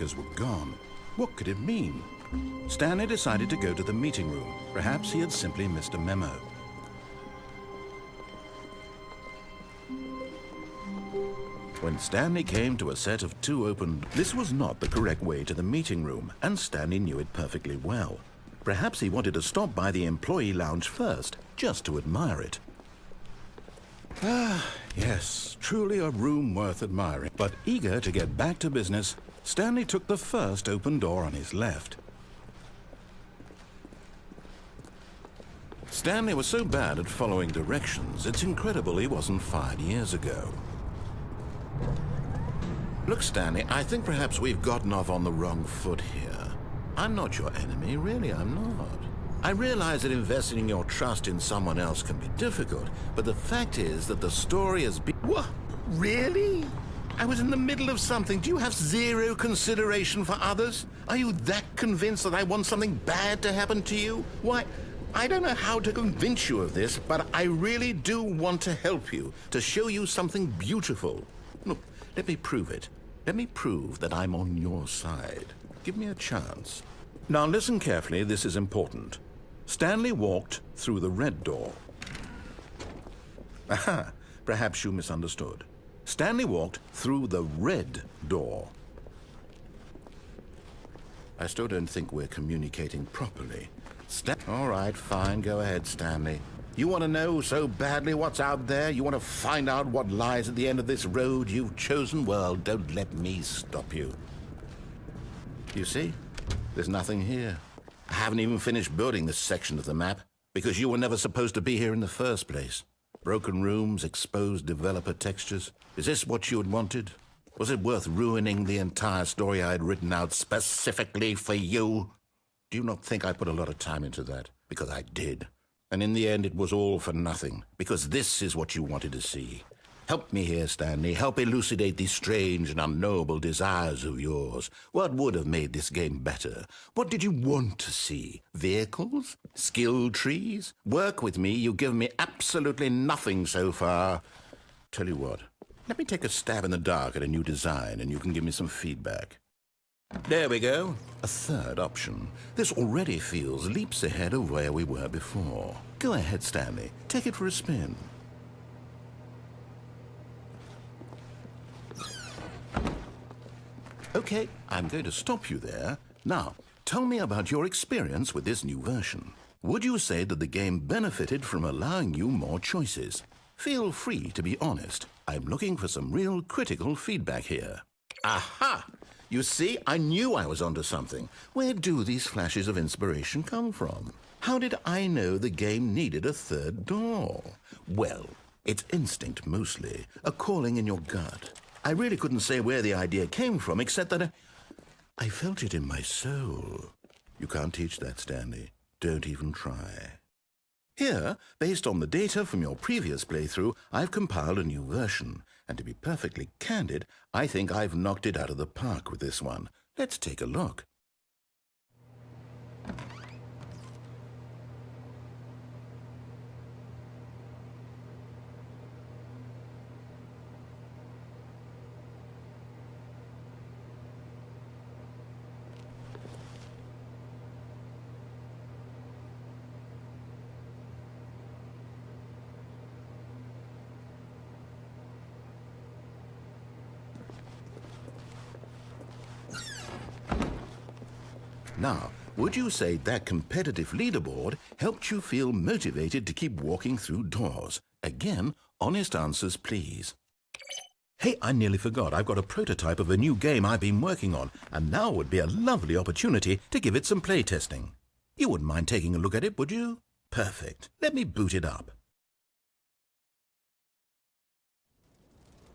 workers were gone. What could it mean? Stanley decided to go to the meeting room. Perhaps he had simply missed a memo. When Stanley came to a set of 2 open, this was not the correct way to the meeting room, and Stanley knew it perfectly well. Perhaps he wanted to stop by the employee lounge first, just to admire it. Ah, yes, truly a room worth admiring. But eager to get back to business, Stanley took the first open door on his left. Stanley was so bad at following directions, it's incredible he wasn't fired years ago. Look, Stanley, I think perhaps we've gotten off on the wrong foot here. I'm not your enemy, really, I'm not. I realize that investing your trust in someone else can be difficult, but the fact is that the story has been... What? Really? I was in the middle of something. Do you have zero consideration for others? Are you that convinced that I want something bad to happen to you? Why, I don't know how to convince you of this, but I really do want to help you, to show you something beautiful. Look, let me prove it. Let me prove that I'm on your side. Give me a chance. Now listen carefully, this is important. Stanley walked through the red door. Aha, perhaps you misunderstood. Stanley walked through the red door. I still don't think we're communicating properly. All right, fine, go ahead, Stanley. You want to know so badly what's out there? You want to find out what lies at the end of this road you've chosen? Well, don't let me stop you. You see? There's nothing here. I haven't even finished building this section of the map, because you were never supposed to be here in the first place. Broken rooms, exposed developer textures. Is this what you had wanted? Was it worth ruining the entire story I had written out specifically for you? Do you not think I put a lot of time into that? Because I did. And in the end, it was all for nothing, because this is what you wanted to see. Help me here, Stanley. Help elucidate these strange and unknowable desires of yours. What would have made this game better? What did you want to see? Vehicles? Skill trees? Work with me. You've given me absolutely nothing so far. Tell you what, let me take a stab in the dark at a new design, and you can give me some feedback. There we go. A third option. This already feels leaps ahead of where we were before. Go ahead, Stanley. Take it for a spin. Okay, I'm going to stop you there. Now, tell me about your experience with this new version. Would you say that the game benefited from allowing you more choices? Feel free to be honest. I'm looking for some real critical feedback here. Aha! You see, I knew I was onto something. Where do these flashes of inspiration come from? How did I know the game needed a third door? Well, it's instinct mostly, a calling in your gut. I really couldn't say where the idea came from, except that I felt it in my soul. You can't teach that, Stanley. Don't even try. Here, based on the data from your previous playthrough, I've compiled a new version. And to be perfectly candid, I think I've knocked it out of the park with this one. Let's take a look. Now, would you say that competitive leaderboard helped you feel motivated to keep walking through doors? Again, honest answers, please. Hey, I nearly forgot. I've got a prototype of a new game I've been working on, and now would be a lovely opportunity to give it some playtesting. You wouldn't mind taking a look at it, would you? Perfect. Let me boot it up.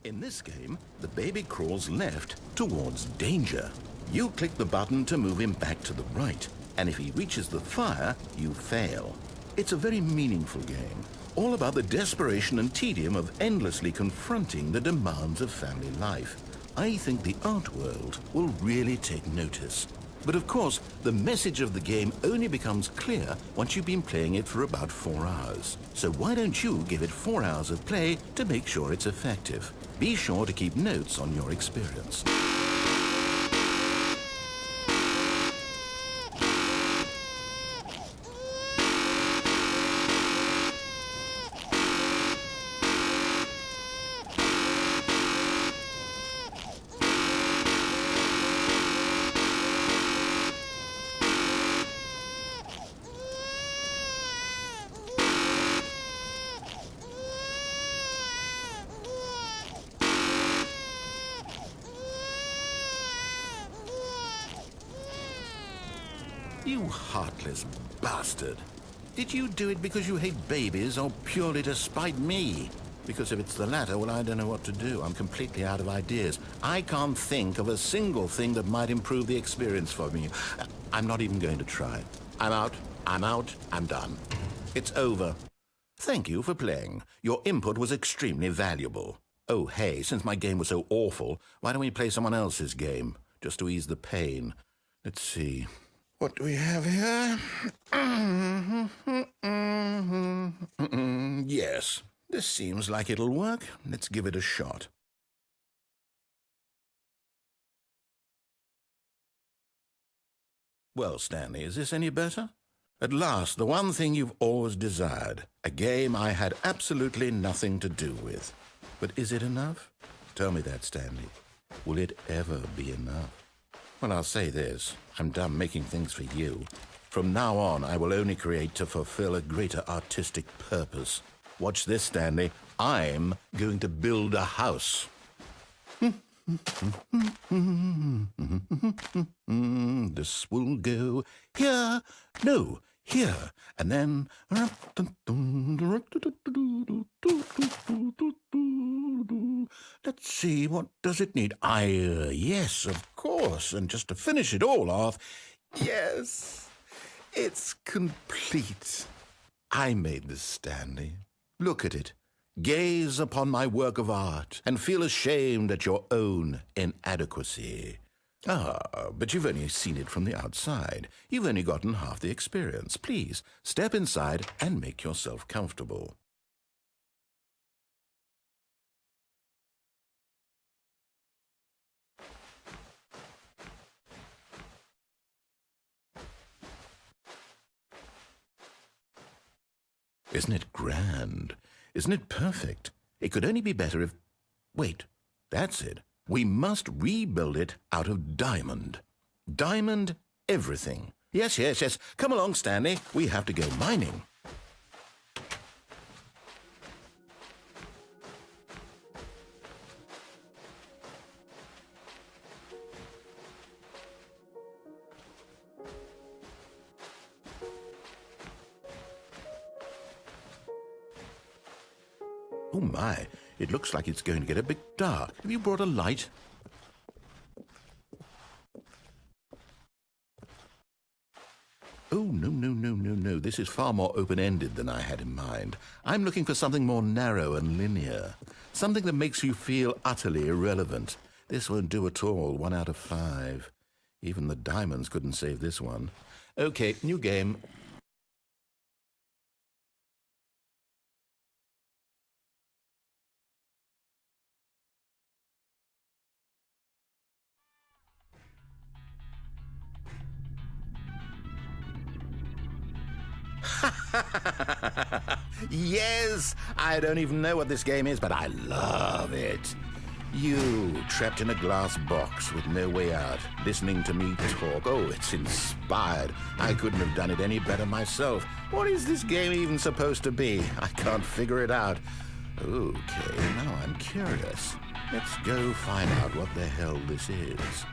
In this game, the baby crawls left towards danger. You click the button to move him back to the right, and if he reaches the fire, you fail. It's a very meaningful game, all about the desperation and tedium of endlessly confronting the demands of family life. I think the art world will really take notice. But of course, the message of the game only becomes clear once you've been playing it for about 4 hours. So why don't you give it 4 hours of play to make sure it's effective? Be sure to keep notes on your experience. You heartless bastard. Did you do it because you hate babies or purely to spite me? Because if it's the latter, well, I don't know what to do. I'm completely out of ideas. I can't think of a single thing that might improve the experience for me. I'm not even going to try. I'm out. I'm done. It's over. Thank you for playing. Your input was extremely valuable. Oh, hey, since my game was so awful, why don't we play someone else's game? Just to ease the pain. Let's see. What do we have here? Yes, this seems like it'll work. Let's give it a shot. Well, Stanley, is this any better? At last, the one thing you've always desired. A game I had absolutely nothing to do with. But is it enough? Tell me that, Stanley. Will it ever be enough? Well, I'll say this. I'm done making things for you. From now on, I will only create to fulfill a greater artistic purpose. Watch this, Stanley. I'm going to build a house. This will go here. No, here. And then... Let's see, what does it need? Yes, of course. And just to finish it all off, yes, it's complete. I made this, Stanley. Look at it. Gaze upon my work of art and feel ashamed at your own inadequacy. Ah, but you've only seen it from the outside. You've only gotten half the experience. Please, step inside and make yourself comfortable. Isn't it grand? Isn't it perfect? It could only be better if... Wait, that's it. We must rebuild it out of diamond. Diamond everything. Yes. Come along, Stanley. We have to go mining. Oh my, it looks like it's going to get a bit dark. Have you brought a light? Oh, no. This is far more open-ended than I had in mind. I'm looking for something more narrow and linear. Something that makes you feel utterly irrelevant. This won't do at all. 1 out of 5. Even the diamonds couldn't save this one. Okay, new game. Yes! I don't even know what this game is, but I love it. You, trapped in a glass box with no way out, listening to me talk. Oh, it's inspired. I couldn't have done it any better myself. What is this game even supposed to be? I can't figure it out. Okay, now I'm curious. Let's go find out what the hell this is.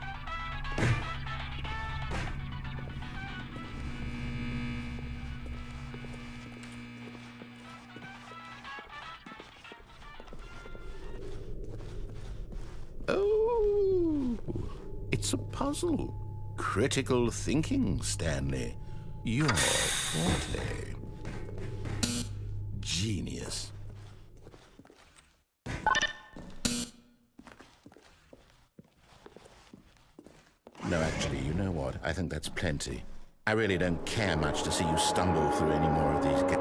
Oh, it's a puzzle. Critical thinking, Stanley. Your forte. Genius. No, actually, you know what? I think that's plenty. I really don't care much to see you stumble through any more of these...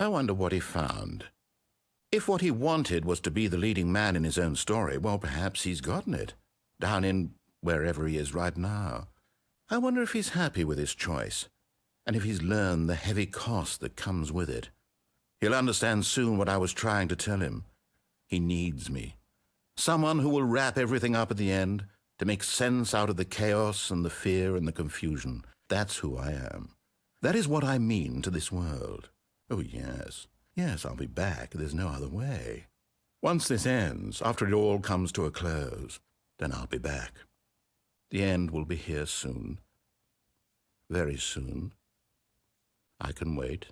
I wonder what he found. If what he wanted was to be the leading man in his own story, well, perhaps he's gotten it, down in wherever he is right now. I wonder if he's happy with his choice, and if he's learned the heavy cost that comes with it. He'll understand soon what I was trying to tell him. He needs me. Someone who will wrap everything up at the end, to make sense out of the chaos and the fear and the confusion. That's who I am. That is what I mean to this world. Oh, yes. Yes, I'll be back. There's no other way. Once this ends, after it all comes to a close, then I'll be back. The end will be here soon. Very soon. I can wait.